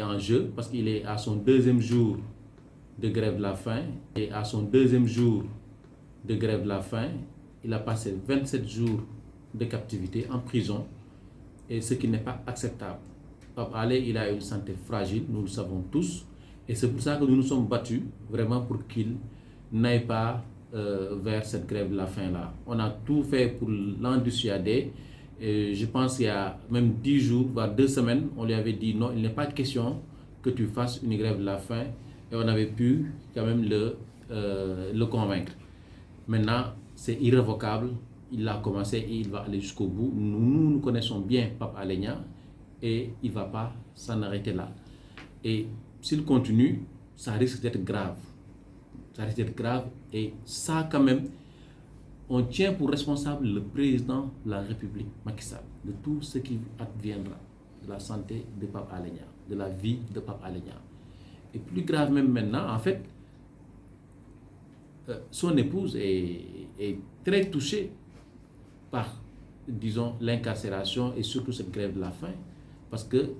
En jeu parce qu'il est à son deuxième jour de grève de la faim. Et à son deuxième jour de grève de la faim, il a passé 27 jours de captivité en prison, et ce qui n'est pas acceptable. Pape Alé, il a une santé fragile, nous le savons tous, et c'est pour ça que nous nous sommes battus vraiment pour qu'il n'aille pas vers cette grève de la faim-là. On a tout fait pour l'en dissuader. Et je pense qu'il y a même 10 jours, voire 2 semaines, on lui avait dit non, il n'est pas question que tu fasses une grève de la faim, et on avait pu quand même le convaincre. Maintenant, c'est irrévocable, il a commencé et il va aller jusqu'au bout. Nous connaissons bien Pape Alé Niang et il ne va pas s'en arrêter là. Et s'il continue, ça risque d'être grave. Ça risque d'être grave, et ça quand même, on tient pour responsable le président de la République, Macky Sall, de tout ce qui adviendra de la santé de Pape Alé Niang, de la vie de Pape Alé Niang. Et plus grave même maintenant, en fait, son épouse est très touchée par, disons, l'incarcération et surtout cette grève de la faim, parce que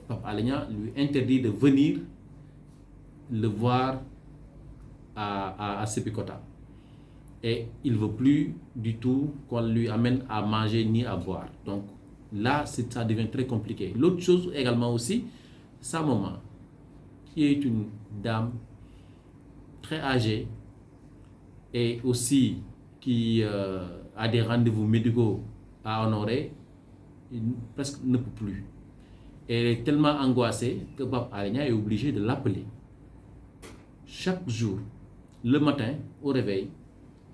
Pape Alé Niang lui interdit de venir le voir à Sébikotane. Et il ne veut plus du tout qu'on lui amène à manger ni à boire. Donc là, ça devient très compliqué. L'autre chose également aussi, sa maman, qui est une dame très âgée et aussi qui a des rendez-vous médicaux à honorer, presque ne peut plus. Elle est tellement angoissée que Pape Alé Niang est obligé de l'appeler chaque jour, le matin au réveil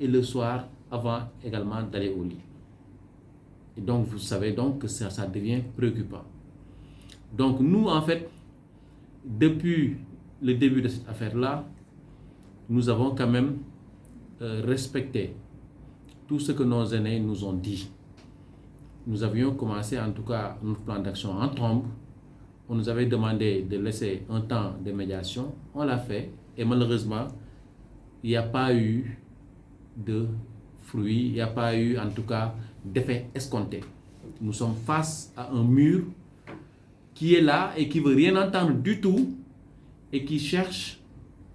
et le soir avant également d'aller au lit. Et donc vous savez donc que ça devient préoccupant. Donc nous, en fait, depuis le début de cette affaire-là, nous avons quand même respecté tout ce que nos aînés nous ont dit. Nous avions commencé en tout cas notre plan d'action en trombe. On nous avait demandé de laisser un temps de médiation. On l'a fait, et malheureusement, il n'y a pas eu de fruits, il n'y a pas eu en tout cas d'effet escompté. Nous sommes face à un mur qui est là et qui ne veut rien entendre du tout, et qui cherche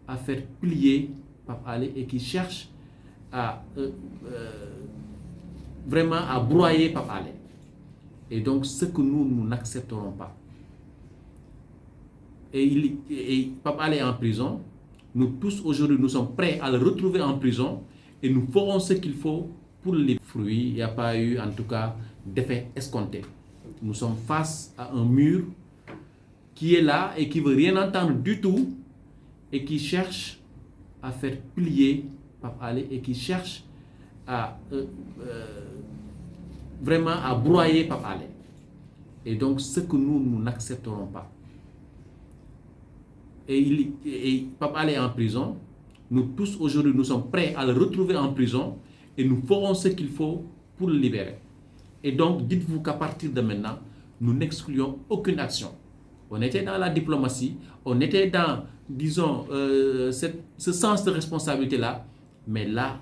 à faire plier Pape Alé, et qui cherche à vraiment à broyer Pape Alé. Et donc ce que nous n'accepterons pas. Et Pape Alé est en prison. Nous tous aujourd'hui, nous sommes prêts à le retrouver en prison, et nous ferons ce qu'il faut pour les fruits. Il n'y a pas eu en tout cas d'effet escompté. Nous sommes face à un mur qui est là et qui ne veut rien entendre du tout, et qui cherche à faire plier Pape Alé, et qui cherche à vraiment à broyer Pape Alé. Et donc ce que nous n'accepterons pas. Et Pape Alé est en prison. Nous tous aujourd'hui, nous sommes prêts à le retrouver en prison, et nous ferons ce qu'il faut pour le libérer. Et donc dites-vous qu'à partir de maintenant, nous n'excluons aucune action. On était dans la diplomatie, on était dans, disons, ce sens de responsabilité-là, mais là,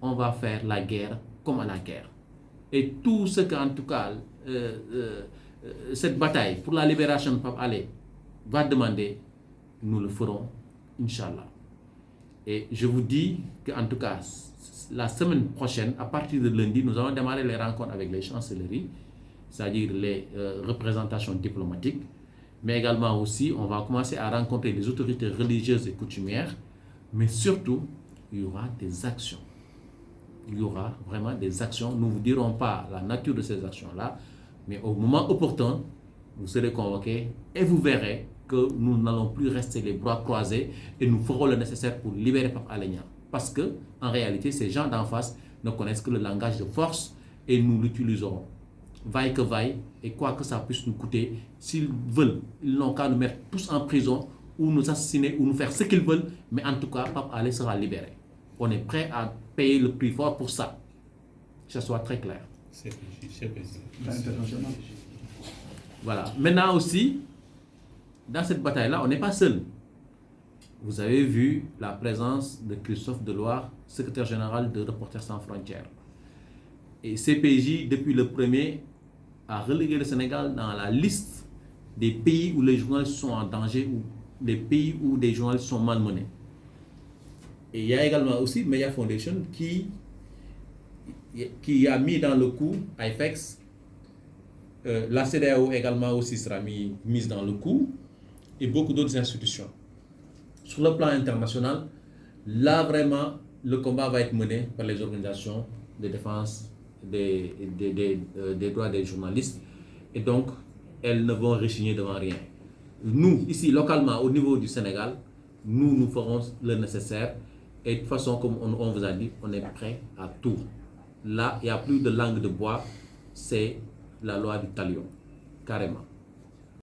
on va faire la guerre comme à la guerre. Et tout ce qu'en tout cas, cette bataille pour la libération de Pape Alé va demander, nous le ferons, Inch'Allah. Et je vous dis qu'en tout cas, la semaine prochaine, à partir de lundi, nous allons démarrer les rencontres avec les chancelleries, c'est-à-dire les représentations diplomatiques, mais également aussi, on va commencer à rencontrer les autorités religieuses et coutumières, mais surtout, il y aura des actions. Il y aura vraiment des actions. Nous ne vous dirons pas la nature de ces actions-là, mais au moment opportun, vous serez convoqués et vous verrez que nous n'allons plus rester les bras croisés, et nous ferons le nécessaire pour libérer Pape Alé Niang. Parce que, en réalité, ces gens d'en face ne connaissent que le langage de force, et nous l'utiliserons. Vaille que vaille, et quoi que ça puisse nous coûter, s'ils veulent, ils n'ont qu'à nous mettre tous en prison, ou nous assassiner, ou nous faire ce qu'ils veulent, mais en tout cas, Pape Alé sera libéré. On est prêt à payer le prix fort pour ça. Que ce soit très clair. C'est président. Voilà. Maintenant aussi, dans cette bataille-là, on n'est pas seul. Vous avez vu la présence de Christophe Deloire, secrétaire général de Reporters sans frontières. Et CPJ, depuis le premier, a relégué le Sénégal dans la liste des pays où les journalistes sont en danger ou des pays où des journalistes sont malmenés. Et il y a également aussi Media Foundation qui a mis dans le coup IFEX. La CEDEAO également aussi sera mise dans le coup, et beaucoup d'autres institutions. Sur le plan international, là vraiment, le combat va être mené par les organisations de défense des droits des journalistes, et donc elles ne vont rechigner devant rien. Nous, ici, localement, au niveau du Sénégal, nous ferons le nécessaire, et de toute façon, comme on vous a dit, on est prêt à tout. Là, il n'y a plus de langue de bois, c'est la loi du talion, carrément.